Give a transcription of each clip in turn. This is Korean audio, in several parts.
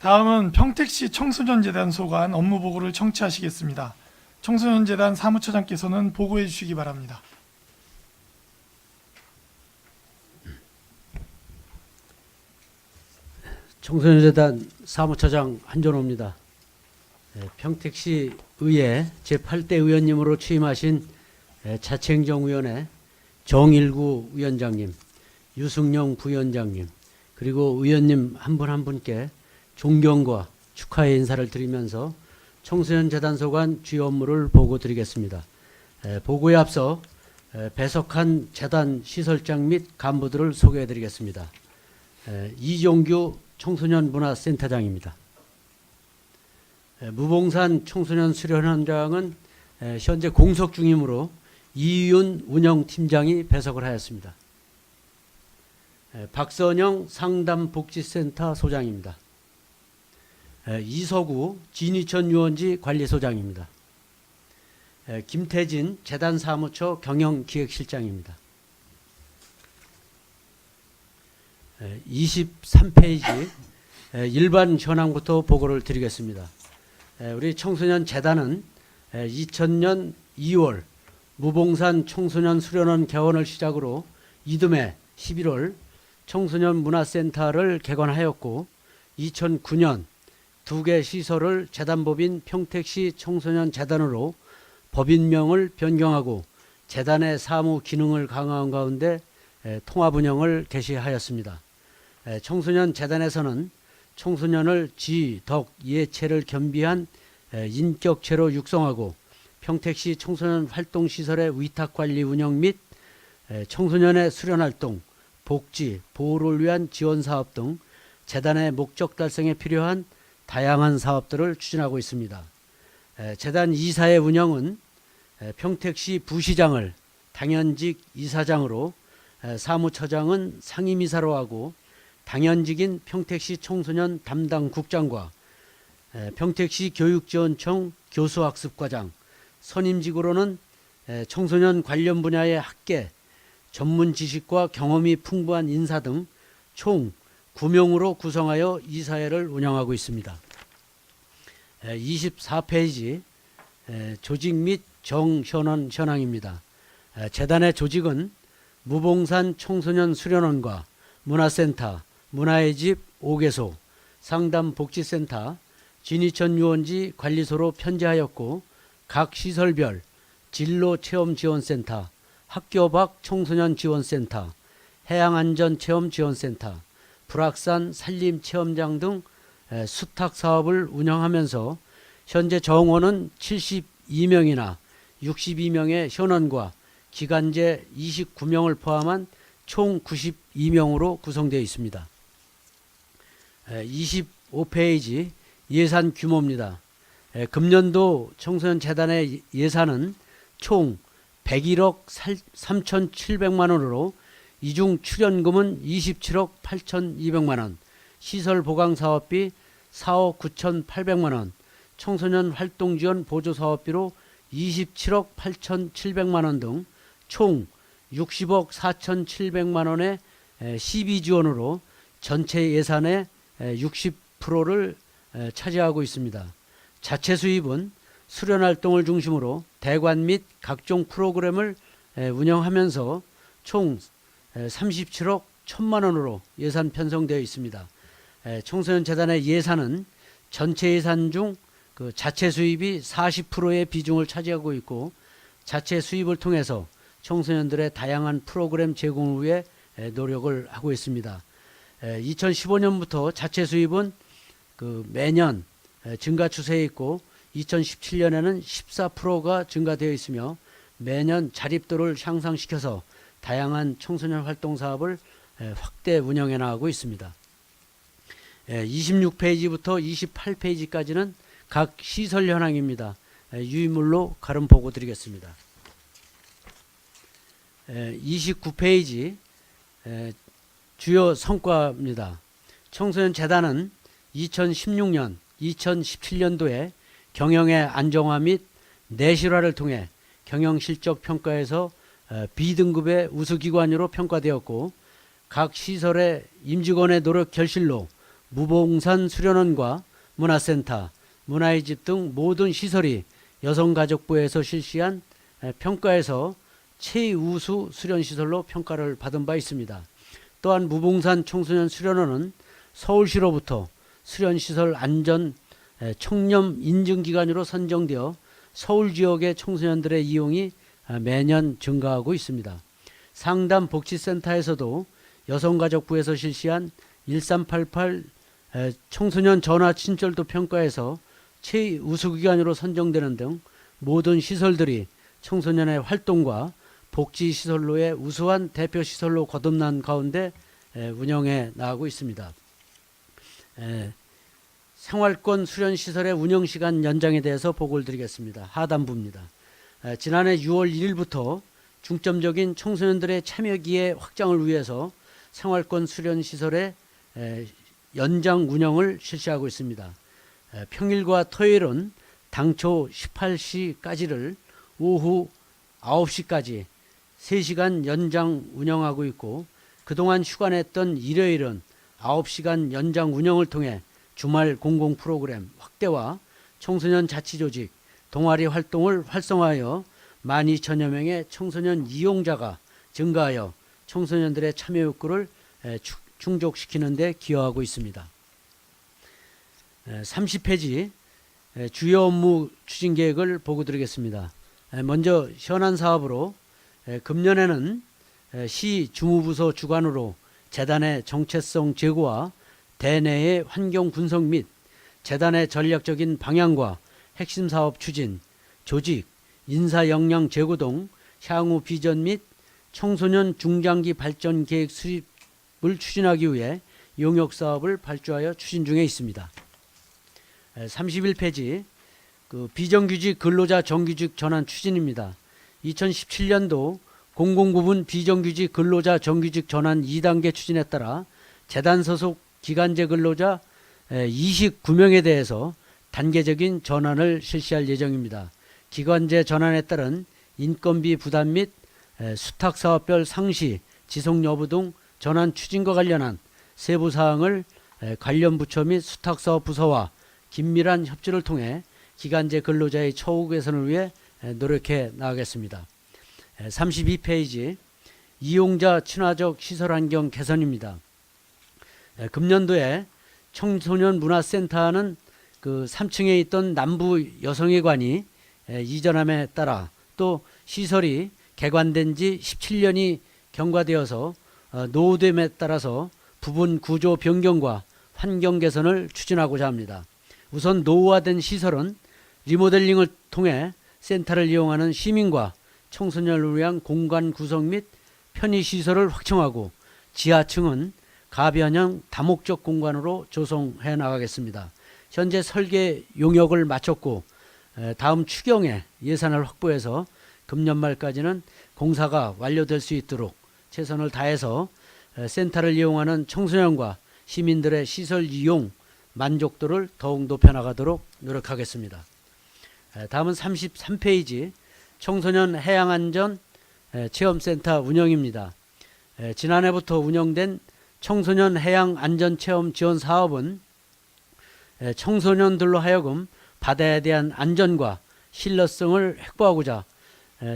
다음은 평택시 청소년재단 소관 업무 보고를 청취하시겠습니다. 청소년재단 사무처장께서는 보고해 주시기 바랍니다. 청소년재단 사무처장 한전호입니다. 평택시 의회 제8대 의원님으로 취임하신 자치행정위원회 정일구 위원장님, 유승용 부위원장님, 그리고 의원님 한 분 한 분께 존경과 축하의 인사를 드리면서 청소년재단 소관 주요 업무를 보고드리겠습니다. 보고에 앞서 배석한 재단 시설장 및 간부들을 소개해드리겠습니다. 이종규 청소년문화센터장입니다. 무봉산 청소년 수련원장은 현재 공석 중이므로 이윤 운영팀장이 배석을 하였습니다. 박선영 상담복지센터 소장입니다. 이서구 진이천 유원지 관리소장입니다. 김태진 재단사무처 경영기획실장입니다. 23페이지 일반 현황부터 보고를 드리겠습니다. 우리 청소년재단은 2000년 2월 무봉산 청소년 수련원 개원을 시작으로 이듬해 11월 청소년문화센터를 개관하였고 2009년 2개 시설을 재단법인 평택시 청소년재단으로 법인명을 변경하고 재단의 사무 기능을 강화한 가운데 통합운영을 개시하였습니다. 청소년재단에서는 청소년을 지, 덕, 예체를 겸비한 인격체로 육성하고 평택시 청소년 활동시설의 위탁관리 운영 및 청소년의 수련활동, 복지, 보호를 위한 지원사업 등 재단의 목적 달성에 필요한 다양한 사업들을 추진하고 있습니다. 재단 이사의 운영은 평택시 부시장을 당연직 이사장으로, 사무처장은 상임이사로 하고 당연직인 평택시 청소년 담당 국장과 평택시 교육지원청 교수학습과장, 선임직으로는 청소년 관련 분야의 학계, 전문 지식과 경험이 풍부한 인사 등 총 9명으로 구성하여 이사회를 운영하고 있습니다. 24페이지 조직 및 정현원 현황입니다. 재단의 조직은 무봉산 청소년 수련원과 문화센터, 문화의 집 5개소, 상담복지센터, 진이천 유원지 관리소로 편제하였고 각 시설별 진로체험지원센터, 학교 밖 청소년 지원센터, 해양안전체험지원센터, 불악산 산림체험장 등 수탁사업을 운영하면서 현재 정원은 72명이나 62명의 현원과 기간제 29명을 포함한 총 92명으로 구성되어 있습니다. 25페이지 예산 규모입니다. 금년도 청소년재단의 예산은 총 101억 3,700만 원으로 이중 출연금은 27억 8,200만 원, 시설 보강 사업비 4억 9,800만 원, 청소년 활동 지원 보조 사업비로 27억 8,700만 원 등 총 60억 4,700만 원의 시비 지원으로 전체 예산의 60%를 차지하고 있습니다. 자체 수입은 수련 활동을 중심으로 대관 및 각종 프로그램을 운영하면서 총 37억 1천만 원으로 예산 편성되어 있습니다. 청소년재단의 예산은 전체 예산 중 그 자체 수입이 40%의 비중을 차지하고 있고 자체 수입을 통해서 청소년들의 다양한 프로그램 제공을 위해 노력을 하고 있습니다. 2015년부터 자체 수입은 그 매년 증가 추세에 있고 2017년에는 14%가 증가되어 있으며 매년 자립도를 향상시켜서 다양한 청소년 활동 사업을 확대 운영해 나가고 있습니다. 26페이지부터 28페이지까지는 각 시설 현황입니다. 유의물로 가름 보고 드리겠습니다. 29페이지 주요 성과입니다. 청소년재단은 2016년, 2017년도에 경영의 안정화 및 내실화를 통해 경영실적 평가에서 B등급의 우수기관으로 평가되었고 각 시설의 임직원의 노력 결실로 무봉산 수련원과 문화센터, 문화의 집 등 모든 시설이 여성가족부에서 실시한 평가에서 최우수 수련시설로 평가를 받은 바 있습니다. 또한 무봉산 청소년 수련원은 서울시로부터 수련시설 안전 청렴 인증기관으로 선정되어 서울 지역의 청소년들의 이용이 매년 증가하고 있습니다. 상담복지센터에서도 여성가족부에서 실시한 1388 청소년 전화 친절도 평가에서 최우수기관으로 선정되는 등 모든 시설들이 청소년의 활동과 복지시설로의 우수한 대표시설로 거듭난 가운데 운영해 나가고 있습니다. 생활권 수련시설의 운영시간 연장에 대해서 보고를 드리겠습니다. 하단부입니다. 지난해 6월 1일부터 중점적인 청소년들의 참여기회 확장을 위해서 생활권 수련시설의 연장 운영을 실시하고 있습니다. 평일과 토요일은 당초 18시까지를 오후 9시까지 3시간 연장 운영하고 있고, 그동안 휴관했던 일요일은 9시간 연장 운영을 통해 주말 공공 프로그램 확대와 청소년 자치조직, 동아리 활동을 활성화하여 12,000여 명의 청소년 이용자가 증가하여 청소년들의 참여 욕구를 충족시키는 데 기여하고 있습니다. 30페이지 주요 업무 추진 계획을 보고 드리겠습니다. 먼저 현안 사업으로 금년에는 시 주무부서 주관으로 재단의 정체성 제고와 대내의 환경 분석 및 재단의 전략적인 방향과 핵심 사업 추진, 조직, 인사 역량 제고 등 향후 비전 및 청소년 중장기 발전 계획 수립을 추진하기 위해 용역 사업을 발주하여 추진 중에 있습니다. 31페이지 비정규직 근로자 정규직 전환 추진입니다. 2017년도 공공부문 비정규직 근로자 정규직 전환 2단계 추진에 따라 재단 소속 기간제 근로자 29명에 대해서 단계적인 전환을 실시할 예정입니다. 기간제 전환에 따른 인건비 부담 및 수탁사업별 상시, 지속 여부 등 전환 추진과 관련한 세부 사항을 관련 부처 및 수탁사업 부서와 긴밀한 협조를 통해 기간제 근로자의 처우 개선을 위해 노력해 나가겠습니다. 32페이지 이용자 친화적 시설 환경 개선입니다. 금년도에 청소년 문화센터는 3층에 있던 남부 여성회관이 이전함에 따라 또 시설이 개관된 지 17년이 경과되어서 노후됨에 따라서 부분 구조 변경과 환경 개선을 추진하고자 합니다. 우선 노후화된 시설은 리모델링을 통해 센터를 이용하는 시민과 청소년을 위한 공간 구성 및 편의시설을 확충하고, 지하층은 가변형 다목적 공간으로 조성해 나가겠습니다. 현재 설계 용역을 마쳤고 다음 추경에 예산을 확보해서 금년 말까지는 공사가 완료될 수 있도록 최선을 다해서 센터를 이용하는 청소년과 시민들의 시설 이용 만족도를 더욱 높여나가도록 노력하겠습니다. 다음은 33페이지 청소년 해양안전 체험센터 운영입니다. 지난해부터 운영된 청소년 해양안전체험 지원 사업은 청소년들로 하여금 바다에 대한 안전과 신뢰성을 확보하고자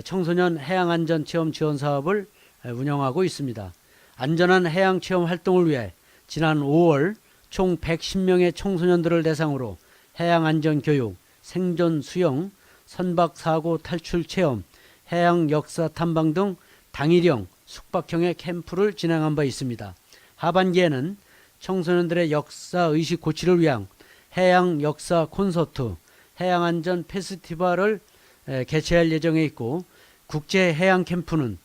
청소년 해양안전체험 지원 사업을 운영하고 있습니다. 안전한 해양체험 활동을 위해 지난 5월 총 110명의 청소년들을 대상으로 해양안전교육, 생존 수영, 선박사고 탈출 체험, 해양 역사 탐방 등 당일형, 숙박형의 캠프를 진행한 바 있습니다. 하반기에는 청소년들의 역사의식 고취를 위한 해양 역사 콘서트, 해양안전 페스티벌을 개최할 예정에 있고, 국제 해양 캠프는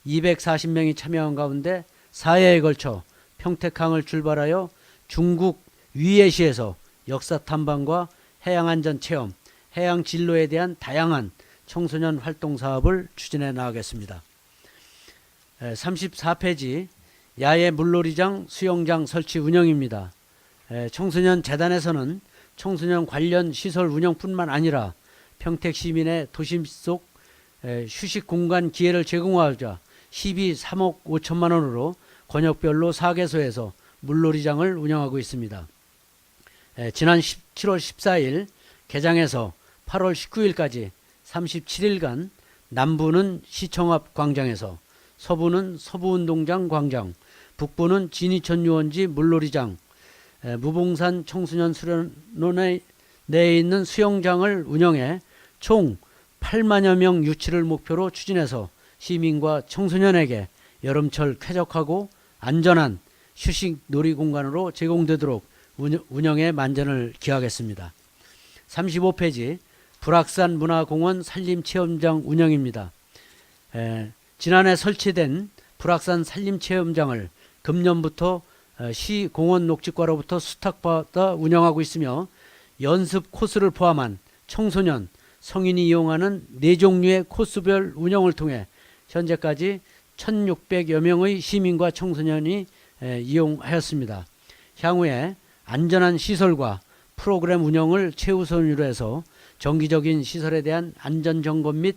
240명이 참여한 가운데 4회에 걸쳐 평택항을 출발하여 중국 위에시에서 역사 탐방과 해양안전 체험, 해양 진로에 대한 다양한 청소년 활동 사업을 추진해 나가겠습니다. 34페이지 야외 물놀이장, 수영장 설치 운영입니다. 청소년 재단에서는 청소년 관련 시설 운영뿐만 아니라 평택 시민의 도심 속 휴식 공간 기회를 제공하고자 3억 5천만 원으로 권역별로 4개소에서 물놀이장을 운영하고 있습니다. 지난 7월 14일 개장해서 8월 19일까지 37일간 남부는 시청 앞 광장에서, 서부는 서부운동장 광장, 북부는 진이천 유원지 물놀이장, 무봉산 청소년 수련원에 내에 있는 수영장을 운영해 총 8만여 명 유치를 목표로 추진해서 시민과 청소년에게 여름철 쾌적하고 안전한 휴식 놀이공간으로 제공되도록 운영에 만전을 기하겠습니다. 35페이지 불악산 문화공원 산림체험장 운영입니다. 지난해 설치된 불악산 산림체험장을 금년부터 시 공원 녹지과로부터 수탁받아 운영하고 있으며 연습 코스를 포함한 청소년, 성인이 이용하는 4종류의 코스별 운영을 통해 현재까지 1,600여 명의 시민과 청소년이 이용하였습니다. 향후에 안전한 시설과 프로그램 운영을 최우선으로 해서 정기적인 시설에 대한 안전점검 및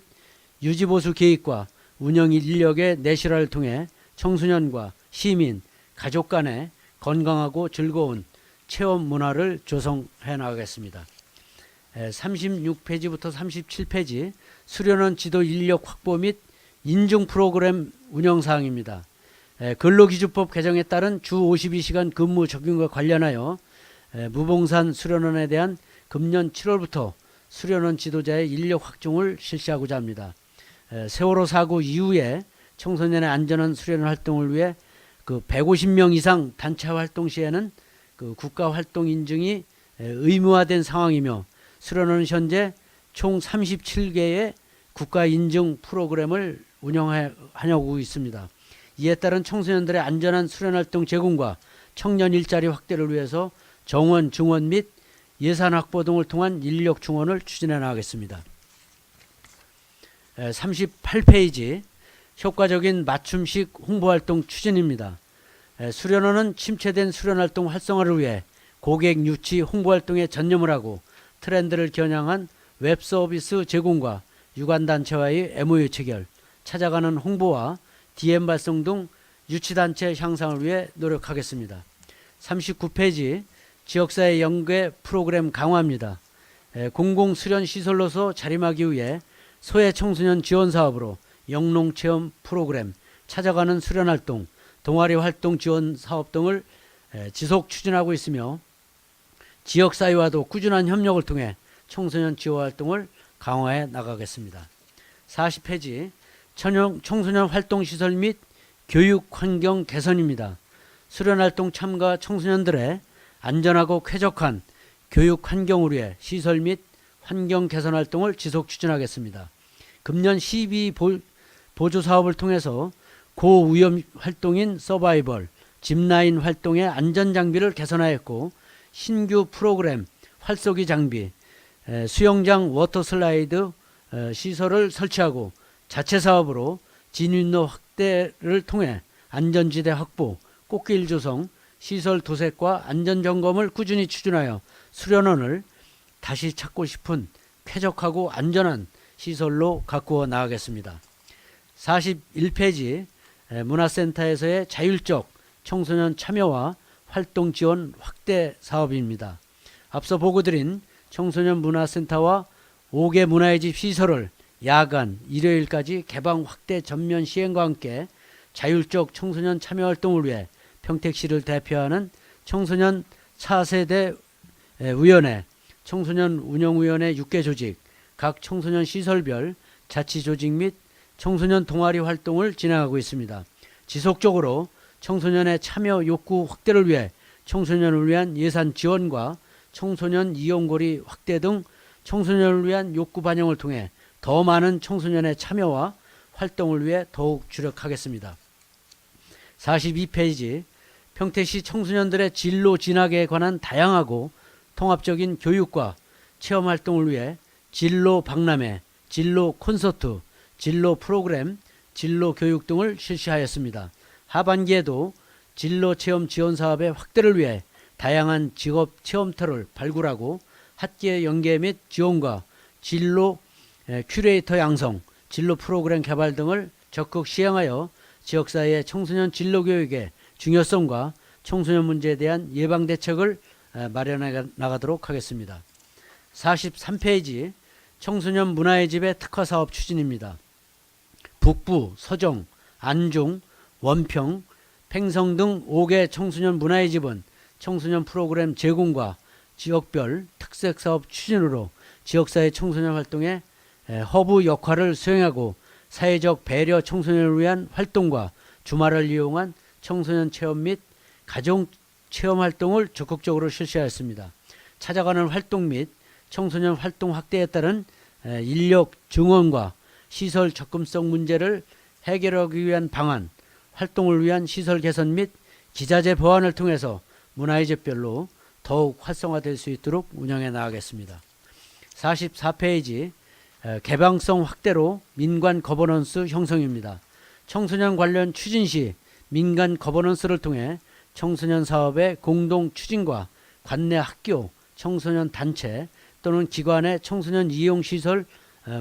유지보수 계획과 운영 인력의 내실화를 통해 청소년과 시민, 가족 간의 건강하고 즐거운 체험 문화를 조성해 나가겠습니다. 36페이지부터 37페이지 수련원 지도 인력 확보 및 인증 프로그램 운영사항입니다. 근로기준법 개정에 따른 주 52시간 근무 적용과 관련하여 무봉산 수련원에 대한 금년 7월부터 수련원 지도자의 인력 확충을 실시하고자 합니다. 세월호 사고 이후에 청소년의 안전한 수련 활동을 위해 150명 이상 단체 활동 시에는 국가 활동 인증이 의무화된 상황이며 수련원은 현재 총 37개의 국가 인증 프로그램을 운영하고 있습니다. 이에 따른 청소년들의 안전한 수련 활동 제공과 청년 일자리 확대를 위해서 정원, 증원 및 예산 확보 등을 통한 인력 충원을 추진해 나가겠습니다. 38페이지 효과적인 맞춤식 홍보활동 추진입니다. 수련원은 침체된 수련활동 활성화를 위해 고객 유치 홍보활동에 전념을 하고 트렌드를 겨냥한 웹서비스 제공과 유관단체와의 MOU 체결, 찾아가는 홍보와 DM 발송 등 유치단체 향상을 위해 노력하겠습니다. 39페이지 지역사회 연계 프로그램 강화입니다. 공공수련시설로서 자림하기 위해 소외청소년 지원사업으로 영농체험 프로그램, 찾아가는 수련활동, 동아리활동 지원사업 등을 지속 추진하고 있으며 지역사회와도 꾸준한 협력을 통해 청소년 지원활동을 강화해 나가겠습니다. 40페이지 청소년 활동시설 및 교육환경 개선입니다. 수련활동 참가 청소년들의 안전하고 쾌적한 교육환경을 위해 시설 및 환경 개선 활동을 지속 추진하겠습니다. 금년 시비 보조 사업을 통해서 고위험 활동인 서바이벌, 짚라인 활동의 안전장비를 개선하였고 신규 프로그램, 활쏘기 장비, 수영장 워터슬라이드 시설을 설치하고 자체 사업으로 진입로 확대를 통해 안전지대 확보, 꽃길 조성, 시설 도색과 안전점검을 꾸준히 추진하여 수련원을 다시 찾고 싶은 쾌적하고 안전한 시설로 가꾸어 나가겠습니다. 41페이지 문화센터에서의 자율적 청소년 참여와 활동 지원 확대 사업입니다. 앞서 보고드린 청소년 문화센터와 5개 문화의 집 시설을 야간, 일요일까지 개방 확대 전면 시행과 함께 자율적 청소년 참여 활동을 위해 평택시를 대표하는 청소년 4세대 위원회, 청소년 운영위원회 6개 조직, 각 청소년 시설별 자치조직 및 청소년 동아리 활동을 진행하고 있습니다. 지속적으로 청소년의 참여 욕구 확대를 위해 청소년을 위한 예산 지원과 청소년 이용거리 확대 등 청소년을 위한 욕구 반영을 통해 더 많은 청소년의 참여와 활동을 위해 더욱 주력하겠습니다. 42페이지 평택시 청소년들의 진로 진학에 관한 다양하고 통합적인 교육과 체험 활동을 위해 진로 박람회, 진로 콘서트, 진로 프로그램, 진로 교육 등을 실시하였습니다. 하반기에도 진로 체험 지원 사업의 확대를 위해 다양한 직업 체험터를 발굴하고 학계 연계 및 지원과 진로 큐레이터 양성, 진로 프로그램 개발 등을 적극 시행하여 지역사회의 청소년 진로 교육의 중요성과 청소년 문제에 대한 예방 대책을 마련해 나가도록 하겠습니다. 43페이지 청소년 문화의 집의 특화 사업 추진입니다. 북부, 서정, 안중, 원평, 팽성 등 5개 청소년 문화의 집은 청소년 프로그램 제공과 지역별 특색 사업 추진으로 지역사회 청소년 활동에 허브 역할을 수행하고 사회적 배려 청소년을 위한 활동과 주말을 이용한 청소년 체험 및 가정 체험 활동을 적극적으로 실시하였습니다. 찾아가는 활동 및 청소년 활동 확대에 따른 인력 증원과 시설 접근성 문제를 해결하기 위한 방안, 활동을 위한 시설 개선 및 기자재 보완을 통해서 문화의 집별로 더욱 활성화될 수 있도록 운영해 나가겠습니다. 44페이지 개방성 확대로 민관 거버넌스 형성입니다. 청소년 관련 추진 시 민간 거버넌스를 통해 청소년 사업의 공동 추진과 관내 학교, 청소년 단체 또는 기관의 청소년 이용시설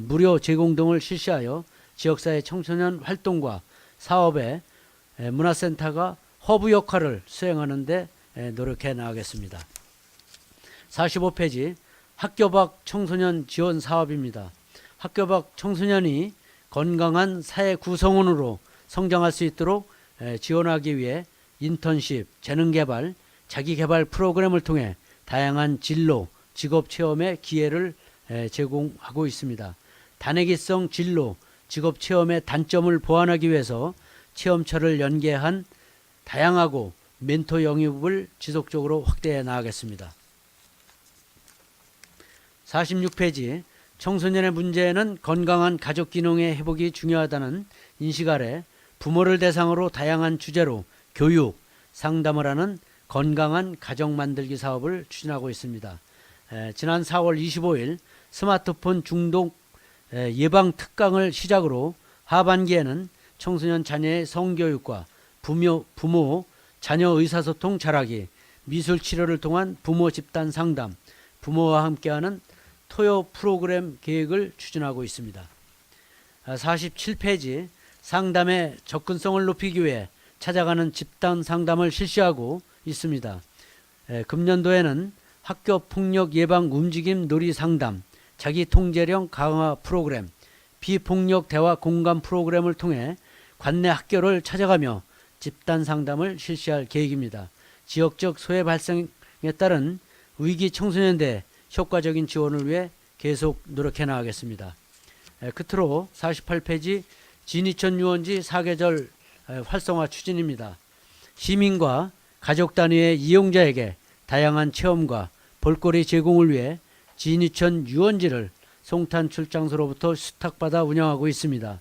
무료 제공 등을 실시하여 지역사회 청소년 활동과 사업의 문화센터가 허브 역할을 수행하는 데 노력해 나가겠습니다. 45페이지 학교 밖 청소년 지원 사업입니다. 학교 밖 청소년이 건강한 사회 구성원으로 성장할 수 있도록 지원하기 위해 인턴십, 재능개발, 자기개발 프로그램을 통해 다양한 진로, 직업체험의 기회를 제공하고 있습니다. 다내기성 진로, 직업체험의 단점을 보완하기 위해서 체험처를 연계한 다양하고 멘토 영입을 지속적으로 확대해 나가겠습니다. 46페이지 청소년의 문제는 건강한 가족 기능의 회복이 중요하다는 인식 아래 부모를 대상으로 다양한 주제로 교육, 상담을 하는 건강한 가정 만들기 사업을 추진하고 있습니다. 지난 4월 25일 스마트폰 중독 예방 특강을 시작으로 하반기에는 청소년 자녀의 성교육과 부모 자녀 의사소통 잘하기, 미술 치료를 통한 부모 집단 상담, 부모와 함께하는 토요 프로그램 계획을 추진하고 있습니다. 47페이지 상담의 접근성을 높이기 위해 찾아가는 집단 상담을 실시하고 있습니다. 금년도에는 학교 폭력 예방 움직임 놀이 상담, 자기 통제력 강화 프로그램, 비폭력 대화 공감 프로그램을 통해 관내 학교를 찾아가며 집단 상담을 실시할 계획입니다. 지역적 소외 발생에 따른 위기 청소년대 효과적인 지원을 위해 계속 노력해 나가겠습니다. 끝으로 48페이지 진이천 유원지 4계절 활성화 추진입니다. 시민과 가족 단위의 이용자에게 다양한 체험과 볼거리 제공을 위해 진이천 유원지를 송탄 출장소로부터 수탁받아 운영하고 있습니다.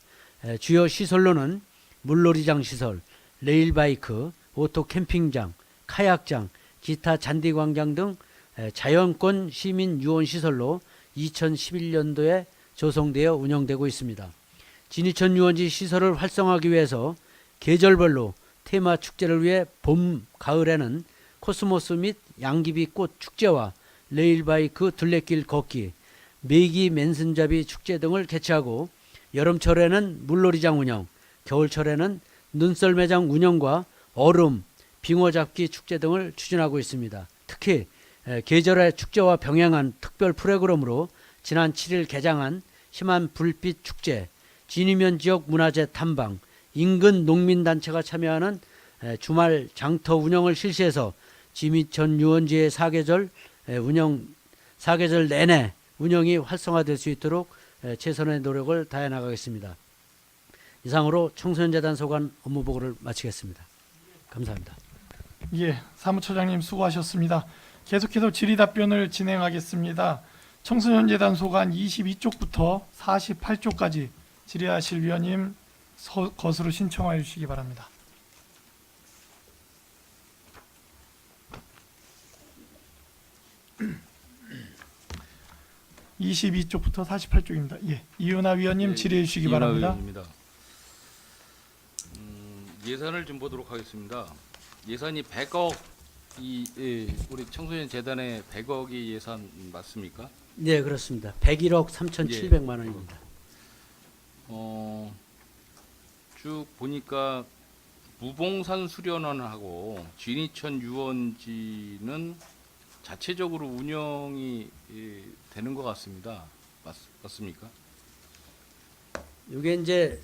주요 시설로는 물놀이장 시설, 레일바이크, 오토 캠핑장, 카약장, 기타 잔디광장 등 자연권 시민 유원 시설로 2011년도에 조성되어 운영되고 있습니다. 진이천 유원지 시설을 활성화하기 위해서 계절별로 테마 축제를 위해 봄, 가을에는 코스모스 및 양귀비꽃 축제와 레일바이크 둘레길 걷기, 메기 맨손잡이 축제 등을 개최하고 여름철에는 물놀이장 운영, 겨울철에는 눈썰매장 운영과 얼음, 빙어잡기 축제 등을 추진하고 있습니다. 특히 계절의 축제와 병행한 특별 프로그램으로 지난 7일 개장한 희만 불빛 축제, 진위면 지역 문화재 탐방, 인근 농민단체가 참여하는 주말 장터 운영을 실시해서 진이천 유원지의 4계절 내내 운영이 활성화될 수 있도록 최선의 노력을 다해 나가겠습니다. 이상으로 청소년재단 소관 업무보고를 마치겠습니다. 감사합니다. 예, 사무처장님 수고하셨습니다. 계속해서 질의답변을 진행하겠습니다. 청소년재단 소관 22쪽부터 48쪽까지 질의하실 위원님 것으로 신청하여 주시기 바랍니다. (22쪽부터) (48쪽입니다) 예, 이은하 위원님 질의해 주시기 바랍니다. 위원입니다. 예산을 좀 보도록 하겠습니다. 예산이 100억 우리 청소년 재단의 100억이 예산 맞습니까? 네, 그렇습니다. 101억 3,700만 원입니다. 쭉 보니까 무봉산 수련원하고 진이천 유원지는 자체적으로 운영이 되는 것 같습니다. 맞습니까? 이게 이제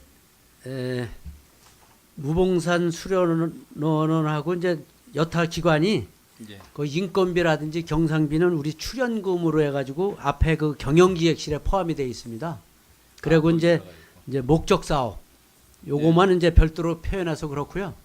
무봉산 수련원하고 이제 여타 기관이 예. 그 인건비라든지 경상비는 우리 출연금으로 해가지고 앞에 그 경영기획실에 포함이 되어 있습니다. 그리고 이제 목적 사업 요거만 이제 별도로 표현해서 그렇고요.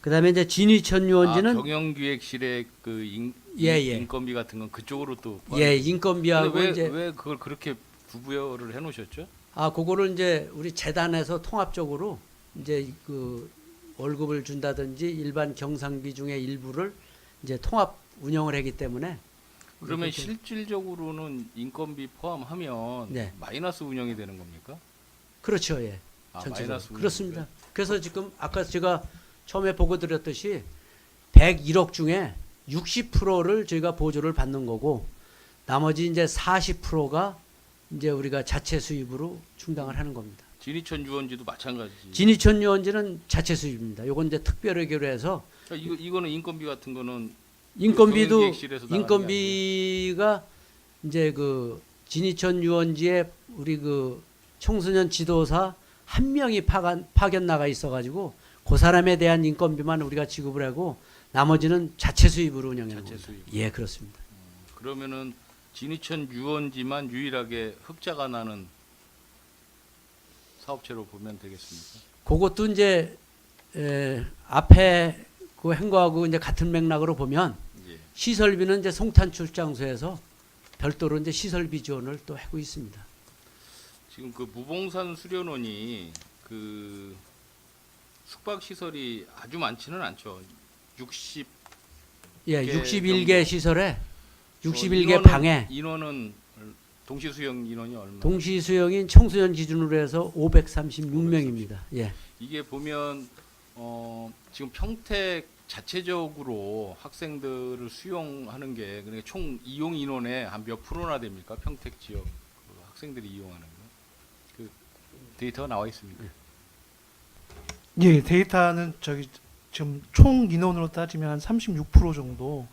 그다음에 이제 진위천 유원지는 경영기획실의 그 예. 인건비 같은 건 그쪽으로 또 예 인건비하고 근데 이제 왜 그걸 그렇게 구부여를 해놓으셨죠? 그거를 이제 우리 재단에서 통합적으로 이제 그 월급을 준다든지 일반 경상비 중에 일부를 이제 통합 운영을 하기 때문에 그러면 그렇게- 실질적으로는 인건비 포함하면 네. 마이너스 운영이 되는 겁니까? 그렇죠, 예. 전체적으로. 마이너스 운영이고요? 그렇습니다. 그래서 지금 아까 제가 처음에 보고 드렸듯이 101억 중에 60%를 저희가 보조를 받는 거고 나머지 이제 40%가 이제 우리가 자체 수입으로 충당을 하는 겁니다. 진이천 유원지도 마찬가지. 진이천 유원지는 자체 수입입니다. 요건 이제 특별회계로 해서 그러니까 이거는 인건비 같은 거는 인건비도 경영기획실에서 나가는 게 인건비가 이제 그 진이천 유원지에 우리 그 청소년 지도사 한 명이 파견 나가 있어가지고 그 사람에 대한 인건비만 우리가 지급을 하고 나머지는 자체 수입으로 운영하는 자체 겁니다. 수입. 예, 그렇습니다. 그러면은 진이천 유원지만 유일하게 흑자가 나는 사업체로 보면 되겠습니까? 그것도 이제 앞에 그 행거하고 이제 같은 맥락으로 보면 예. 시설비는 이제 송탄 출장소에서 별도로 이제 시설비 지원을 또 하고 있습니다. 지금 그 무봉산 수련원이 그 숙박 시설이 아주 많지는 않죠. 60 예, 개 61개 정도. 시설에 61개 인원은- 방에 인원은 동시 수용 인원이 얼마? 동시 수용인 청소년 기준으로 해서 536명입니다. 예. 이게 보면 지금 평택 자체적으로 학생들을 수용하는 게 그러니까 총 이용 인원의 한 몇 프로나 됩니까? 평택 지역 그 학생들이 이용하는 거. 그 데이터가 나와 있습니다. 예, 데이터는 저기 지금 총 인원으로 따지면 한 36% 정도.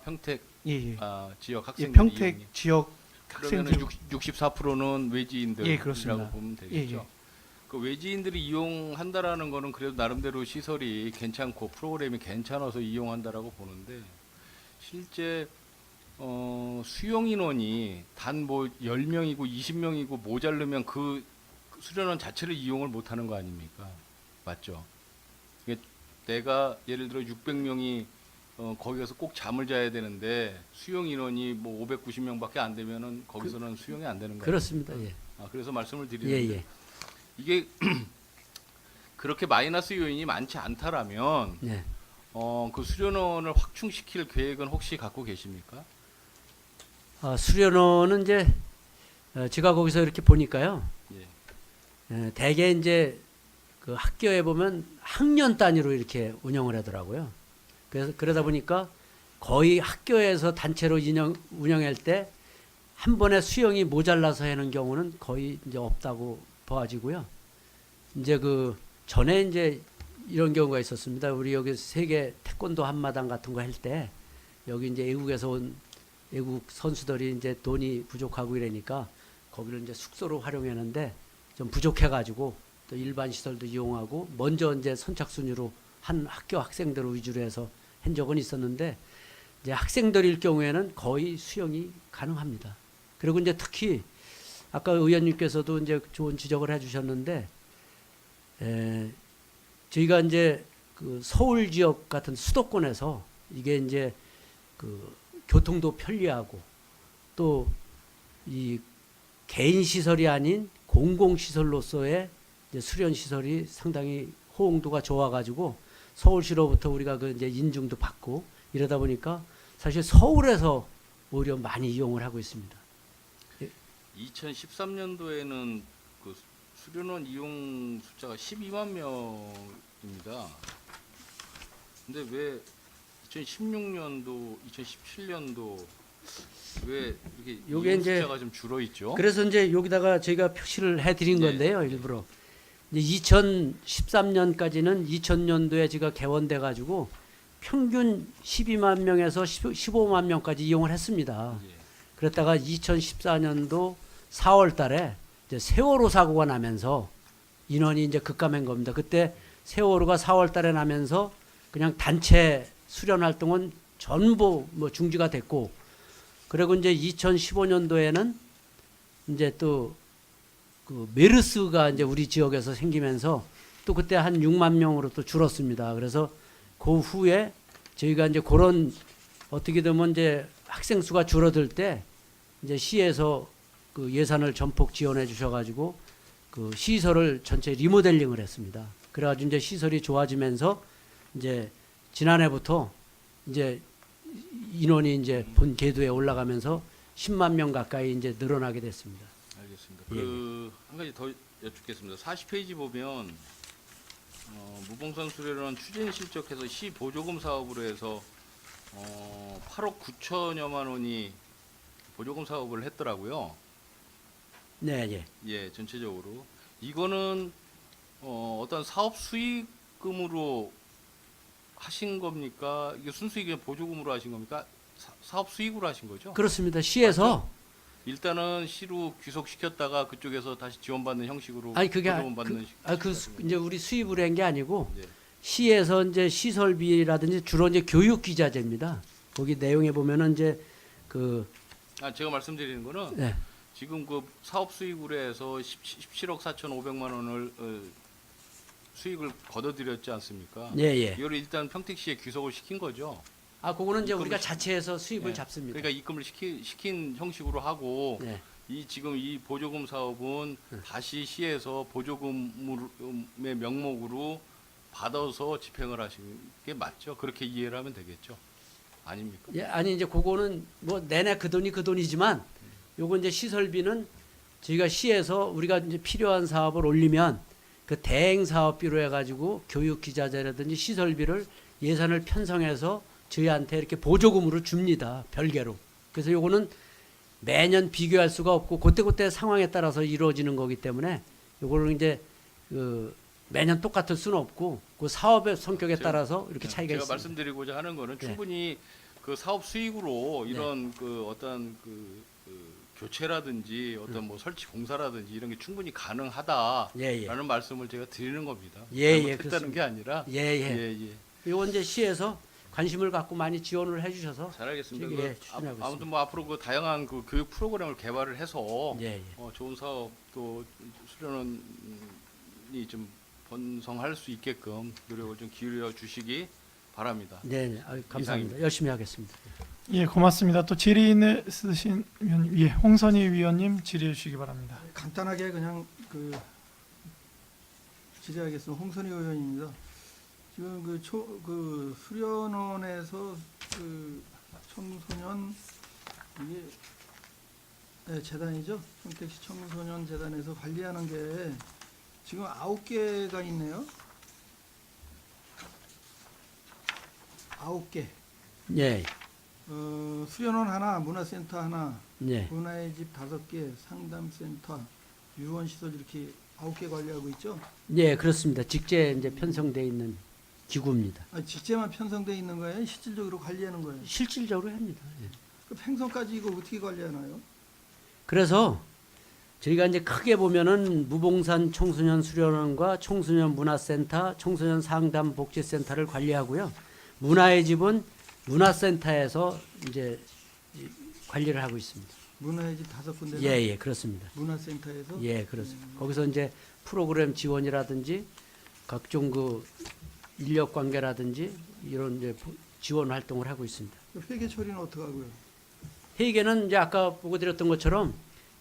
평택 예. 지역 예, 학생들 평택 지역 그러면 학생들 64%는 외지인들이라고 예, 그렇습니다. 보면 되겠죠. 예. 그 외지인들이 이용한다라는 거는 그래도 나름대로 시설이 괜찮고 프로그램이 괜찮아서 이용한다라고 보는데 실제 수용 인원이 단 뭐 10명이고 20명이고 모자르면 그 수련원 자체를 이용을 못 하는 거 아닙니까? 맞죠? 이게 내가 예를 들어 600명이 거기 가서 꼭 잠을 자야 되는데 수용 인원이 뭐 590명밖에 안 되면은 거기서는 수용이 안 되는 거예요. 그렇습니다. 예. 그래서 말씀을 예, 드리는데 예. 이게 그렇게 마이너스 요인이 많지 않다라면 예. 그 수련원을 확충시킬 계획은 혹시 갖고 계십니까? 수련원은 이제 제가 거기서 이렇게 보니까요. 예. 대개 이제 그 학교에 보면 학년 단위로 이렇게 운영을 하더라고요. 그래서 그러다 보니까 거의 학교에서 단체로 운영할 때 한 번에 수용이 모자라서 하는 경우는 거의 이제 없다고 봐지고요. 이제 그 전에 이제 이런 경우가 있었습니다. 우리 여기 세계 태권도 한마당 같은 거 할 때 여기 이제 외국에서 온 외국 선수들이 이제 돈이 부족하고 이러니까 거기를 이제 숙소로 활용했는데 좀 부족해가지고 또 일반 시설도 이용하고 먼저 이제 선착순위로 한 학교 학생들을 위주로 해서 한 적은 있었는데 이제 학생들일 경우에는 거의 수용이 가능합니다. 그리고 이제 특히 아까 의원님께서도 이제 좋은 지적을 해주셨는데 저희가 이제 그 서울 지역 같은 수도권에서 이게 이제 그 교통도 편리하고 또 이 개인 시설이 아닌 공공 시설로서의 이제 수련 시설이 상당히 호응도가 좋아가지고 서울시로부터 우리가 그 이제 인증도 받고 이러다 보니까 사실 서울에서 오히려 많이 이용을 하고 있습니다. 2013년도에는 그 수련원 이용 숫자가 12만 명입니다. 근데 왜 2016년도, 2017년도 왜 이렇게 요게 이용 이제 숫자가 좀 줄어 있죠? 그래서 이제 여기다가 저희가 표시를 해드린 네. 건데요, 일부러. 이제 2013년까지는 2000년도에 제가 개원돼 가지고 평균 12만 명에서 15만 명까지 이용을 했습니다. 예. 그랬다가 2014년도 4월 달에 이제 세월호 사고가 나면서 인원이 이제 급감한 겁니다. 그때 세월호가 4월 달에 나면서 그냥 단체 수련 활동은 전부 뭐 중지가 됐고, 그리고 이제 2015년도에는 이제 또 그 메르스가 이제 우리 지역에서 생기면서 또 그때 한 6만 명으로 또 줄었습니다. 그래서 그 후에 저희가 이제 그런 어떻게 되면 이제 학생 수가 줄어들 때 이제 시에서 그 예산을 전폭 지원해 주셔가지고 그 시설을 전체 리모델링을 했습니다. 그래가지고 이제 시설이 좋아지면서 이제 지난해부터 이제 인원이 이제 본 궤도에 올라가면서 10만 명 가까이 이제 늘어나게 됐습니다. 알겠습니다. 예. 한 가지 더 여쭙겠습니다. 40페이지 보면 무봉산 수련원 추진 실적해서 시 보조금 사업으로 해서 8억 9천여만 원이 보조금 사업을 했더라고요. 네, 예. 예, 전체적으로 이거는 어떤 사업 수익금으로 하신 겁니까? 이게 순수익의 보조금으로 하신 겁니까? 사업 수익으로 하신 거죠? 그렇습니다. 시에서 일단은 시로 귀속시켰다가 그쪽에서 다시 지원받는 형식으로 아니 그게 보조금 받는 이제 우리 수입으로 한 게 아니고 예. 시에서 이제 시설비라든지 주로 이제 교육 기자재입니다. 거기 내용에 보면은 이제 그 제가 말씀드리는 거는 네. 지금 그 사업 수익으로 해서 17억 4,500만 원을 수익을 거둬들였지 않습니까? 예, 예. 이거를 일단 평택시에 귀속을 시킨 거죠. 아, 그거는 이제 입금을 우리가 자체해서 수입을 예. 잡습니다. 그러니까 입금을 시킨 형식으로 하고 네. 지금 이 보조금 사업은 다시 시에서 보조금의 명목으로 받아서 집행을 하신 게 맞죠? 그렇게 이해를 하면 되겠죠? 아닙니까? 예, 아니 이제 그거는 뭐 내내 그 돈이 그 돈이지만 요거 이제 시설비는 저희가 시에서 우리가 이제 필요한 사업을 올리면 그 대행 사업비로 해가지고 교육 기자재라든지 시설비를 예산을 편성해서 저희한테 이렇게 보조금으로 줍니다. 별개로. 그래서 요거는 매년 비교할 수가 없고 그때그때 상황에 따라서 이루어지는 거기 때문에 요거는 이제 그 매년 똑같을 수는 없고 그 사업의 성격에 따라서 이렇게 차이가 제가 있습니다. 말씀드리고자 하는 거는 네. 충분히 그 사업 수익으로 이런 그 어떤 그 교체라든지 어떤 뭐 설치 공사라든지 이런 게 충분히 가능하다라는 예, 예. 말씀을 제가 드리는 겁니다. 예, 예, 잘못했다는 그렇습니다. 게 아니라 예, 예. 예. 요거 이제 시에서 관심을 갖고 많이 지원을 해 주셔서 잘 알겠습니다. 저기, 예, 추진하고 아무튼 있습니다. 뭐 앞으로 그 다양한 그 교육 프로그램을 개발을 해서 예, 예. 좋은 사업 또 수련원이 좀 번성할 수 있게끔 노력을 좀 기울여 주시기 바랍니다. 네, 네. 아유, 감사합니다. 이상입니다. 열심히 하겠습니다. 예, 고맙습니다. 또 질의인을 쓰신 위원님, 예, 홍선희 위원님 질의해 주시기 바랍니다. 간단하게 그냥 그 질의하겠습니다. 홍선희 의원입니다. 지금 그 수련원에서 그 청소년 이게 네, 재단이죠. 평택시 청소년 재단에서 관리하는 게 지금 9개가 있네요. 9개. 예, 수련원 하나, 문화센터 하나, 예, 문화의 집 5개, 상담센터, 유원시설 이렇게 9개 관리하고 있죠. 예, 그렇습니다. 직제 이제 편성돼 있는 기구입니다. 직제만 편성돼 있는 거예요? 실질적으로 관리하는 거예요? 실질적으로 합니다. 예. 그 팽성까지 이거 어떻게 관리하나요? 그래서 저희가 이제 크게 보면은 무봉산 청소년 수련원과 청소년 문화센터, 청소년 상담 복지센터를 관리하고요. 문화의 집은 문화센터에서 이제 관리를 하고 있습니다. 문화의 집 5군데. 예, 예, 그렇습니다. 문화센터에서. 예, 그렇습니다. 거기서 이제 프로그램 지원이라든지 각종 그 인력 관계라든지 이런 이제 지원 활동을 하고 있습니다. 회계 처리는 어떻게 하고요? 회계는 이제 아까 보고 드렸던 것처럼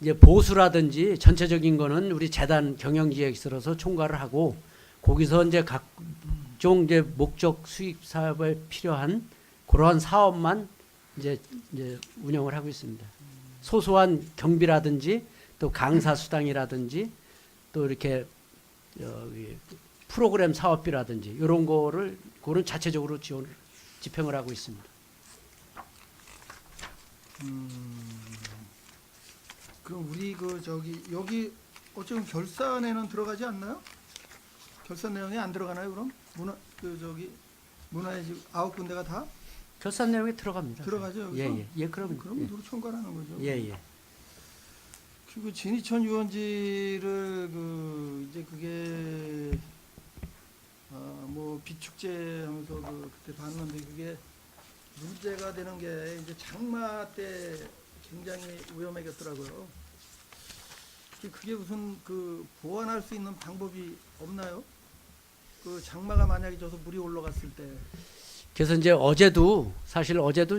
이제 보수라든지 전체적인 거는 우리 재단 경영기획서로서 총괄을 하고 거기서 이제 각종 이제 목적 수익 사업에 필요한 그러한 사업만 이제 운영을 하고 있습니다. 소소한 경비라든지 또 강사 수당이라든지 또 이렇게 프로그램 사업비라든지 이런 거를 그거는 자체적으로 집행을 하고 있습니다. 그럼 우리 여기 어쩌면 결산에는 들어가지 않나요? 결산 내용이 안 들어가나요? 그럼 문화예술 9군데가 다 결산 내용에 들어갑니다. 들어가죠, 여기서? 예, 그럼. 그럼 도로 총괄하는 거죠. 예. 그리고 진이천 유원지를 그 이제 그게 뭐 비축제 하면서 그때 봤는데 그게 문제가 되는 게 이제 장마 때 굉장히 위험해졌더라고요. 그게 무슨 그 보완할 수 있는 방법이 없나요? 그 장마가 만약에 져서 물이 올라갔을 때 그래서 이제 어제도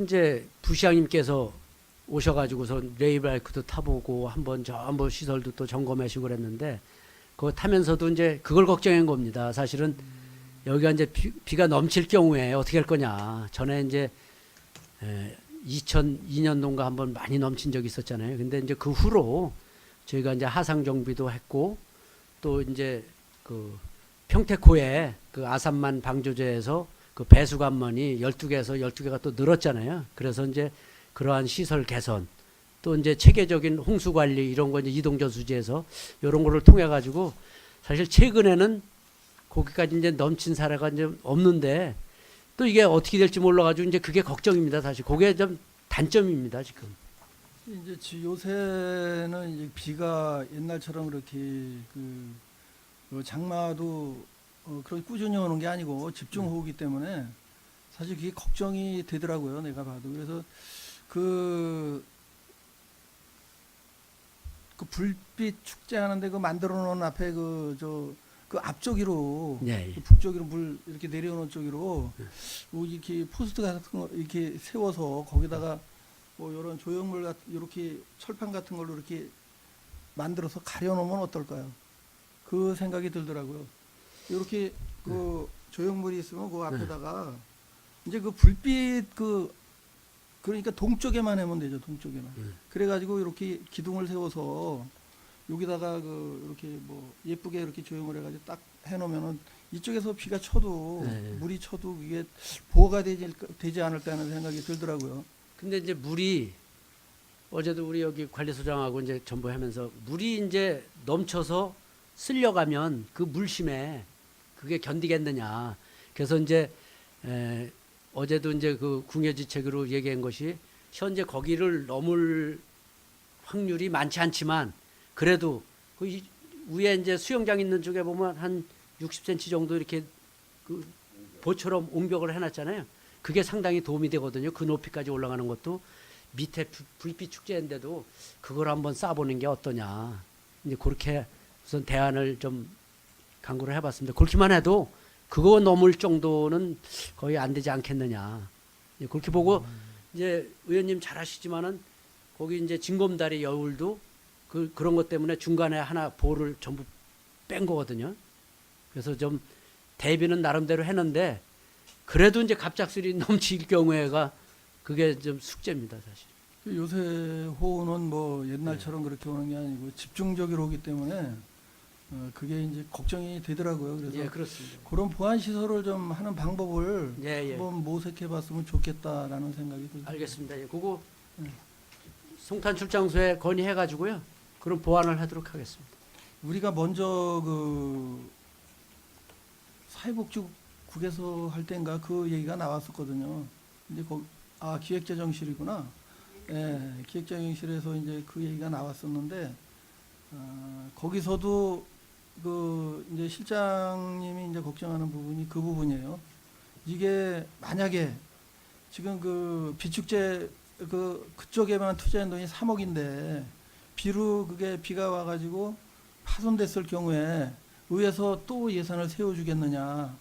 이제 부시장님께서 오셔가지고서 레일바이크도 타보고 한번 시설도 또 점검하시고 그랬는데 그거 타면서도 이제 그걸 걱정한 겁니다. 사실은 여기가 이제 비가 넘칠 경우에 어떻게 할 거냐. 전에 이제 2002년도인가 한번 많이 넘친 적이 있었잖아요. 근데 이제 그 후로 저희가 이제 하상 정비도 했고 또 이제 그 평택호에 그 아산만 방조제에서 그 배수관문이 12개에서 12개가 또 늘었잖아요. 그래서 이제 그러한 시설 개선 또 이제 체계적인 홍수 관리 이런 거 이제 이동저수지에서 이런 거를 통해 가지고 사실 최근에는 거기까지 이제 넘친 사례가 이제 없는데 또 이게 어떻게 될지 몰라가지고 이제 그게 걱정입니다. 사실 그게 좀 단점입니다 지금. 이제 요새는 이제 비가 옛날처럼 그렇게 장마도 그렇게 꾸준히 오는 게 아니고 집중호우기 때문에 사실 그게 걱정이 되더라고요. 내가 봐도. 그래서 그 불빛 축제 하는데 그 만들어 놓은 앞에 그 앞쪽으로 예. 그 북쪽으로 물 이렇게 내려오는 쪽으로 뭐 이렇게 포스트 같은 거 이렇게 세워서 거기다가 뭐 이런 조형물 같은 이렇게 철판 같은 걸로 이렇게 만들어서 가려놓으면 어떨까요? 그 생각이 들더라고요. 이렇게 그 조형물이 있으면 그 앞에다가 이제 그 불빛 그러니까 동쪽에만 하면 되죠. 동쪽에만. 그래가지고 이렇게 기둥을 세워서 여기다가 이렇게 뭐 예쁘게 이렇게 조형을 해가지고 딱 해놓으면은 이쪽에서 비가 쳐도 물이 쳐도 이게 보호가 되지 않을까 하는 생각이 들더라고요. 근데 이제 물이 어제도 우리 여기 관리소장하고 이제 전부하면서 물이 이제 넘쳐서 쓸려가면 그 물심에 그게 견디겠느냐. 그래서 이제 어제도 이제 그 궁여지책으로 얘기한 것이 현재 거기를 넘을 확률이 많지 않지만 그래도 그 위에 이제 수영장 있는 쪽에 보면 한 60cm 정도 이렇게 그 보처럼 옹벽을 해놨잖아요. 그게 상당히 도움이 되거든요. 그 높이까지 올라가는 것도 밑에 불빛 축제인데도 그걸 한번 쏴보는 게 어떠냐. 이제 그렇게 우선 대안을 좀 강구를 해봤습니다. 그렇게만 해도 그거 넘을 정도는 거의 안 되지 않겠느냐. 그렇게 보고 이제 의원님 잘 아시지만은 거기 이제 징검다리 여울도 그런 것 때문에 중간에 하나 보를 전부 뺀 거거든요. 그래서 좀 대비는 나름대로 했는데 그래도 이제 갑작스레 넘칠 경우에가 그게 좀 숙제입니다, 사실. 요새 호우는 뭐 옛날처럼 그렇게 오는 게 아니고 집중적으로 오기 때문에 그게 이제 걱정이 되더라고요. 그래서 예, 그렇습니다. 그런 보안 시설을 좀 하는 방법을 예. 한번 모색해봤으면 좋겠다라는 생각이 들어요. 알겠습니다. 예, 그거 송탄 출장소에 건의해가지고요. 그런 보완을 하도록 하겠습니다. 우리가 먼저 사회복지국에서 할 때인가 그 얘기가 나왔었거든요. 이제 기획재정실이구나. 예, 기획재정실에서 이제 그 얘기가 나왔었는데 거기서도 이제 실장님이 이제 걱정하는 부분이 그 부분이에요. 이게 만약에 지금 비축제 그쪽에만 투자한 돈이 3억인데 비가 와가지고 파손됐을 경우에 의회에서 또 예산을 세워주겠느냐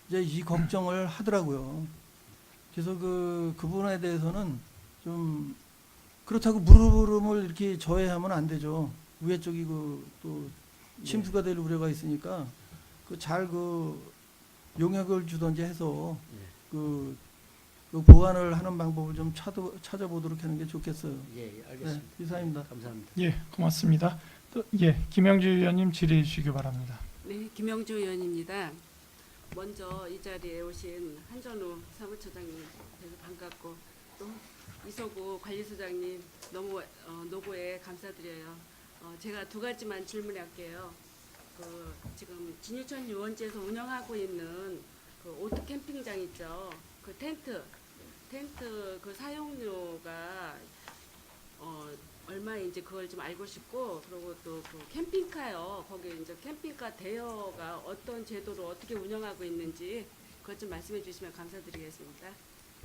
이제 이 걱정을 하더라고요. 그래서 그 부분에 대해서는 좀 그렇다고 물음을 이렇게 저해하면 안 되죠. 위에 쪽이 또 침수가 될 우려가 있으니까 잘 용역을 주던지 해서 그 보완을 하는 방법을 좀 찾아보도록 하는 게 좋겠어요. 예, 알겠습니다. 네, 이상입니다. 감사합니다. 예, 고맙습니다. 또, 김영주 의원님 질의해 주시기 바랍니다. 네, 김영주 의원입니다. 먼저 이 자리에 오신 한전우 사무처장님 뵈서 반갑고 또 이소구 관리소장님 너무 노고에 감사드려요. 제가 두 가지만 질문할게요. 지금 진유천 유원지에서 운영하고 있는 그 오토 캠핑장 있죠. 그 텐트 그 사용료가 얼마인지 그걸 좀 알고 싶고, 그리고 또 그 캠핑카요. 거기 이제 캠핑카 대여가 어떤 제도로 어떻게 운영하고 있는지 그것 좀 말씀해 주시면 감사드리겠습니다.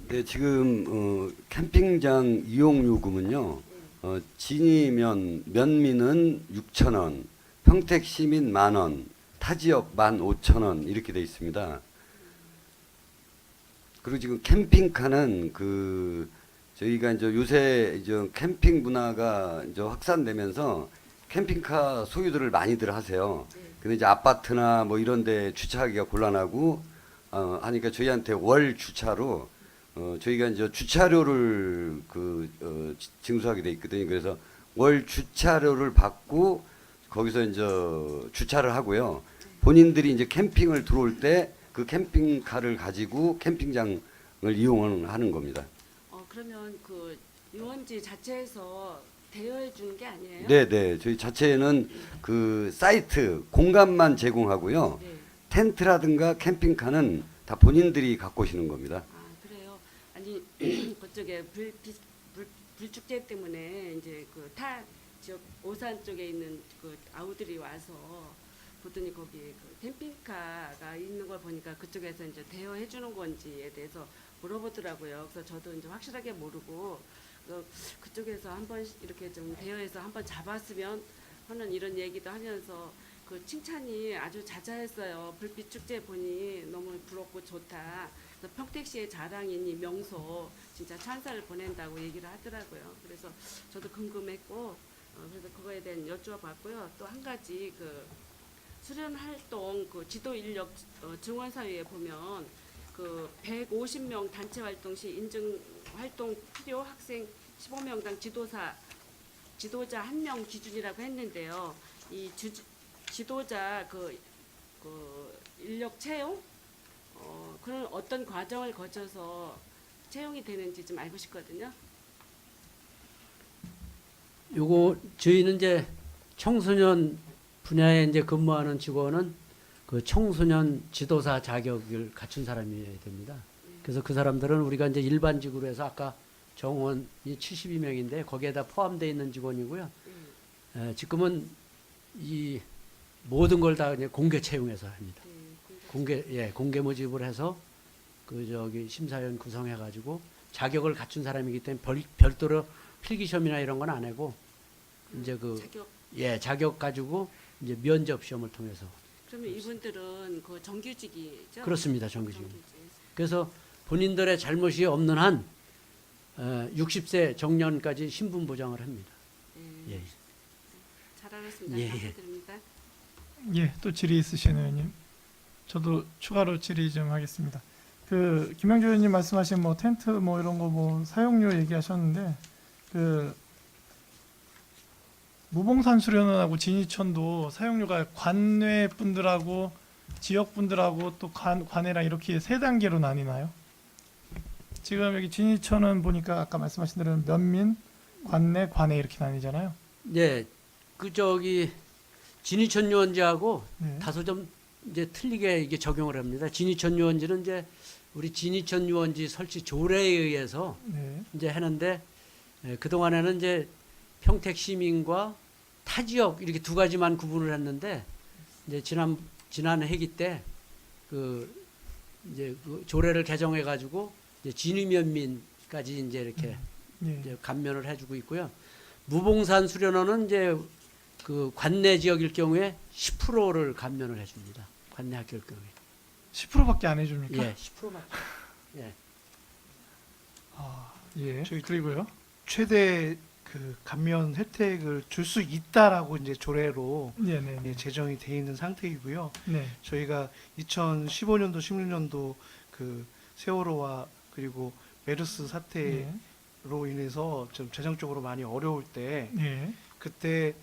네, 지금 캠핑장 이용 요금은요. 진이면 면민은 6,000원, 평택 시민 10,000원, 타 지역 15,000원 이렇게 돼 있습니다. 그리고 지금 캠핑카는 저희가 이제 요새 이제 캠핑 문화가 이제 확산되면서 캠핑카 소유들을 많이들 하세요. 근데 이제 아파트나 뭐 이런 데 주차하기가 곤란하고 하니까 저희한테 월 주차로 저희가 이제 주차료를 징수하게 돼 있거든요. 그래서 월 주차료를 받고 거기서 이제 주차를 하고요. 본인들이 이제 캠핑을 들어올 때 그 캠핑카를 가지고 캠핑장을 이용하는 겁니다. 그러면 그 유원지 자체에서 대여해 주는 게 아니에요? 네, 네. 저희 자체는 그 사이트 공간만 제공하고요. 네. 텐트라든가 캠핑카는 다 본인들이 갖고 오시는 겁니다. 아, 그래요. 아니 그쪽에 불축제 때문에 이제 그 타 지역 오산 쪽에 있는 그 아우들이 와서 보더니 거기 그 캠핑카가 있는 걸 보니까 그쪽에서 이제 대여해 주는 건지에 대해서 물어보더라고요. 그래서 저도 이제 확실하게 모르고 그쪽에서 한번 이렇게 좀 대여해서 한번 잡았으면 하는 이런 얘기도 하면서 그 칭찬이 아주 자자했어요. 불빛 축제 보니 너무 부럽고 좋다. 그래서 평택시의 자랑인 이 명소 진짜 찬사를 보낸다고 얘기를 하더라고요. 그래서 저도 궁금했고 그래서 그거에 대한 여쭈어봤고요. 또 한 가지 그 수련 활동 그 지도 인력 증원 사유에 보면 그 150명 단체 활동 시 인증 활동 필요 학생 15명당 지도자 1명 기준이라고 했는데요. 이 지도자 그 인력 채용 그런 어떤 과정을 거쳐서 채용이 되는지 좀 알고 싶거든요. 요거 저희는 이제 청소년 분야에 이제 근무하는 직원은 그 청소년 지도사 자격을 갖춘 사람이어야 됩니다. 그래서 그 사람들은 우리가 이제 일반직으로 해서 아까 정원이 72명인데 거기에다 포함되어 있는 직원이고요. 지금은 이 모든 걸 다 공개 채용해서 합니다. 공개 모집을 해서 그 저기 심사위원 구성해 가지고 자격을 갖춘 사람이기 때문에 별도로 필기 시험이나 이런 건 안 하고 이제 자격 가지고 이제 면접 시험을 통해서. 그러면 이분들은 그 정규직이죠? 그렇습니다. 정규직. 그래서 본인들의 잘못이 없는 한 60세 정년까지 신분 보장을 합니다. 예. 잘 알았습니다. 예. 감사드립니다. 예, 또 질의 있으신 의원님. 저도 추가로 질의 좀 하겠습니다. 그 김영주 의원님 말씀하신 뭐 텐트 뭐 이런 거 뭐 사용료 얘기하셨는데 그 무봉산 수련원하고 진이천도 사용료가 관내 분들하고 지역 분들하고 또 관내랑 이렇게 세 단계로 나뉘나요? 지금 여기 진이천은 보니까 아까 말씀하신 대로 면민, 관내, 관내 이렇게 나뉘잖아요. 네, 그 저기 진이천 유원지하고 네. 다소 좀 이제 틀리게 이게 적용을 합니다. 진이천 유원지는 이제 우리 진이천 유원지 설치 조례에 의해서 네. 이제 하는데 그 동안에는 이제 평택 시민과 타 지역 이렇게 두 가지만 구분을 했는데 이제 지난 회기 때 이제 그 조례를 개정해 가지고 이제 진위면민까지 이제 이렇게 예. 이제 감면을 해주고 있고요. 무봉산 수련원은 이제 그 관내 지역일 경우에 10%를 감면을 해줍니다. 관내 학교일 경우에. 10%밖에 안 해줍니까? 예, 10%만. 예. 아, 예. 저희 그리고요. 최대 그 감면 혜택을 줄 수 있다라고 이제 조례로 네네. 예, 제정이 돼 있는 상태이고요. 네. 저희가 2015년도, 16년도 그 세월호와 그리고 메르스 사태로 네. 인해서 좀 재정적으로 많이 어려울 때 네. 그때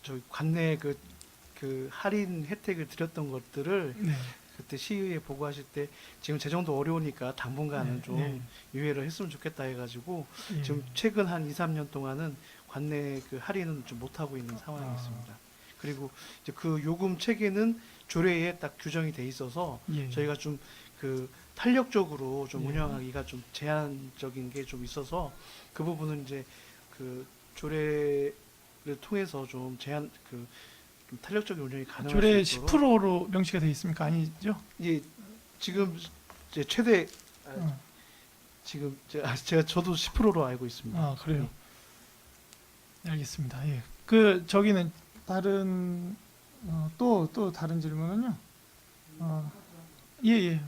저희 관내 그 할인 혜택을 드렸던 것들을 네. 그때 시의회 보고하실 때 지금 재정도 어려우니까 당분간은 네, 좀 네. 유예를 했으면 좋겠다 해가지고 예. 지금 최근 한 2, 3년 동안은 관내 그 할인은 좀 못하고 있는 상황이 있습니다. 그리고 이제 그 요금 체계는 조례에 딱 규정이 돼 있어서 예. 저희가 좀 그 탄력적으로 좀 예. 운영하기가 좀 제한적인 게 좀 있어서 그 부분은 이제 그 조례를 통해서 좀 제한 좀 탄력적인 운영이 가능할 조례 수 있도록 10%로 명시가 돼 있습니까? 아니죠? 예, 지금 이제 최대 어. 지금 제가 저도 10%로 알고 있습니다. 아, 그래요. 알겠습니다. 예. 그 저기는 다른 또 다른 질문은요. 예, 예.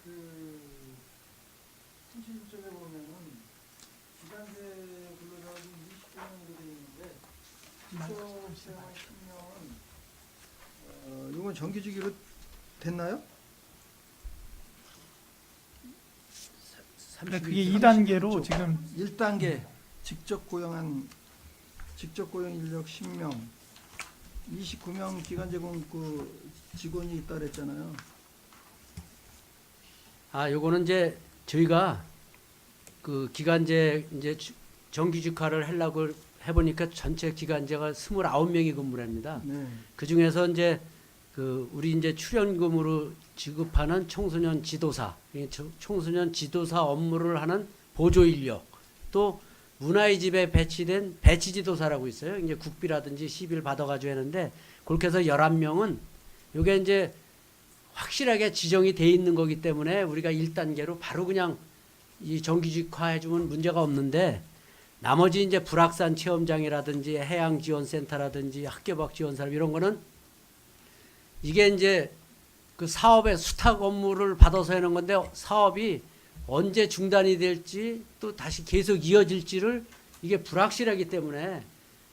그 37쪽에 보면은 기간제 근로자가 29명으로 되어 있는데 기초 시험은 10명은 이건 정규직으로 됐나요? 그러니까 그게 2단계로 36쪽. 지금 1단계 직접 고용 인력 10명, 29명 기간제공 그 직원이 있다 그랬잖아요. 아, 요거는 이제 저희가 그 기간제 이제 정규직화를 하려고 해보니까 전체 기간제가 29명이 근무를 합니다. 네. 그 중에서 이제 그 우리 이제 출연금으로 지급하는 청소년 지도사, 청소년 지도사 업무를 하는 보조 인력, 또 문화의 집에 배치된 배치 지도사라고 있어요. 이제 국비라든지 시비를 받아가지고 하는데 그렇게 해서 11명은 요게 이제 확실하게 지정이 돼 있는 거기 때문에 우리가 1단계로 바로 그냥 이 정규직화 해주면 문제가 없는데 나머지 이제 불확산 체험장이라든지 해양지원센터라든지 학교밖지원사업 이런 거는 이게 이제 그 사업의 수탁 업무를 받아서 하는 건데 사업이 언제 중단이 될지 또 다시 계속 이어질지를 이게 불확실하기 때문에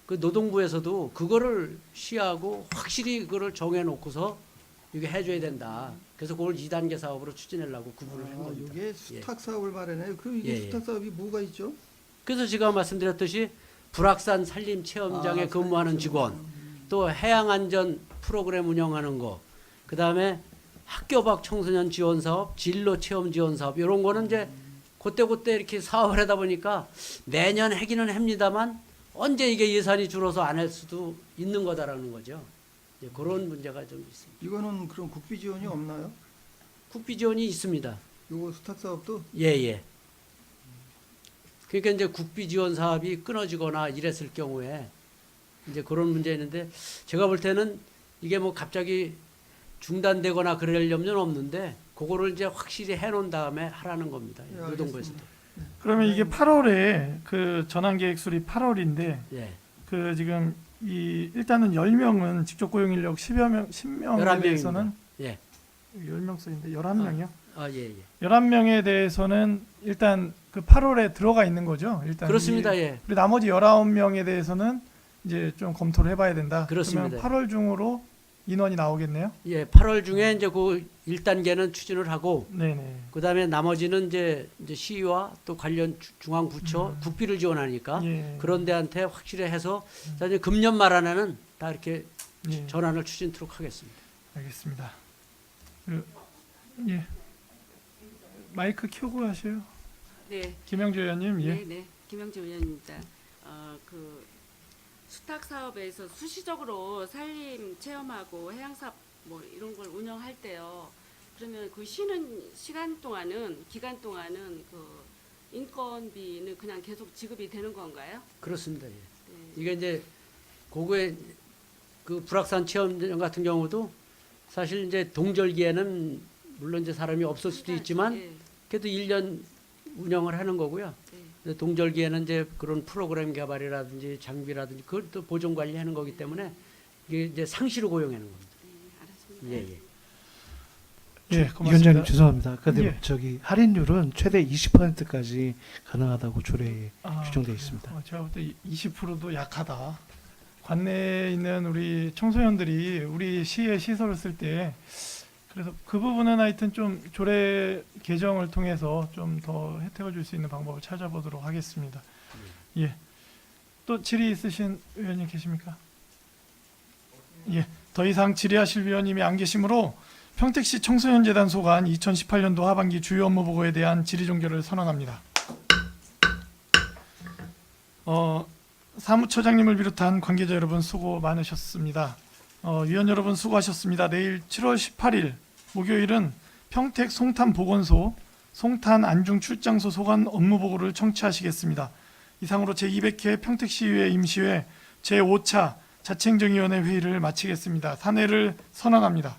그 노동부에서도 그거를 시하고 확실히 그거를 정해놓고서 이게 해줘야 된다. 그래서 그걸 2단계 사업으로 추진하려고 구분을 한 겁니다. 이게 수탁 사업을 말하네요. 그럼 이게 예, 예. 수탁 사업이 뭐가 있죠? 그래서 제가 말씀드렸듯이 불확산 산림 체험장에 근무하는 직원, 또 해양안전 프로그램 운영하는 거, 그 다음에 학교 밖 청소년 지원 사업, 진로 체험 지원 사업 이런 거는 이제 그때 이렇게 사업을 하다 보니까 매년 하기는 합니다만 언제 이게 예산이 줄어서 안 할 수도 있는 거다라는 거죠. 이제 그런 문제가 좀 있습니다. 이거는 그럼 국비 지원이 없나요? 국비 지원이 있습니다. 요거 수탁 사업도 예. 그러니까 이제 국비 지원 사업이 끊어지거나 이랬을 경우에 이제 그런 문제 있는데 제가 볼 때는 이게 뭐 갑자기 중단되거나 그럴 염려는 없는데 그거를 이제 확실히 해놓은 다음에 하라는 겁니다. 예, 노동부에서도. 그러면 이게 8월에 그 전환 계획 수립 8월인데 예. 그 지금 이 일단은 10명은 직접 고용 인력 10여명 10명에 11명입니다. 대해서는 예. 10명 써있는데 11명이요? 아, 예. 11명에 대해서는 일단 그 8월에 들어가 있는 거죠. 일단 그렇습니다. 이- 예. 그리고 나머지 19명에 대해서는 이제 좀 검토를 해봐야 된다. 그렇습니다. 그러면 8월 중으로 인원이 나오겠네요. 예. 8월 중에 이제 그 1단계는 추진을 하고 네네. 그다음에 나머지는 이제 시와 또 관련 중앙 부처 국비를 지원하니까 예. 그런 데한테 확실히 해서 자, 이제 금년 말 안에는 다 이렇게 예. 전환을 추진토록 하겠습니다. 알겠습니다. 예. 마이크 켜고 하세요. 네. 김영주 의원님. 예. 네, 김영주 의원입니다. 그 수탁 사업에서 수시적으로 산림 체험하고 해양 사업 뭐 이런 걸 운영할 때요. 그러면 그 쉬는 시간 동안은 기간 동안은 그 인건비는 그냥 계속 지급이 되는 건가요? 그렇습니다. 예. 네. 이게 이제 고거에 그 불확산 체험장 같은 경우도 사실 이제 동절기에는 물론 이제 사람이 없을 수도 있지만 예, 그래도 1년 운영을 하는 거고요. 네. 근데 동절기에는 이제 그런 프로그램 개발이라든지 장비라든지 그걸 또 보존 관리하는 거기 때문에 이게 이제 상시로 고용하는 겁니다. 네, 알았습니다. 예. 예. 위원장님 고맙습니다. 죄송합니다. 근데 예. 저기 할인율은 최대 20%까지 가능하다고 조례에 아, 규정되어 있습니다. 제가 볼 때 20%도 약하다. 관내에 있는 우리 청소년들이 우리 시의 시설을 쓸 때 그래서 그 부분은 하여튼 좀 조례 개정을 통해서 좀 더 혜택을 줄 수 있는 방법을 찾아보도록 하겠습니다. 예. 또 질의 있으신 의원님 계십니까? 예. 더 이상 질의하실 위원님이 안 계시므로 평택시 청소년재단 소관 2018년도 하반기 주요 업무 보고에 대한 질의 종결을 선언합니다. 사무처장님을 비롯한 관계자 여러분 수고 많으셨습니다. 위원 여러분 수고하셨습니다. 내일 7월 18일 목요일은 평택 송탄보건소 송탄 안중 출장소 소관 업무 보고를 청취하시겠습니다. 이상으로 제200회 평택시의회 임시회 제5차 자치행정위원회 회의를 마치겠습니다. 산회를 선언합니다.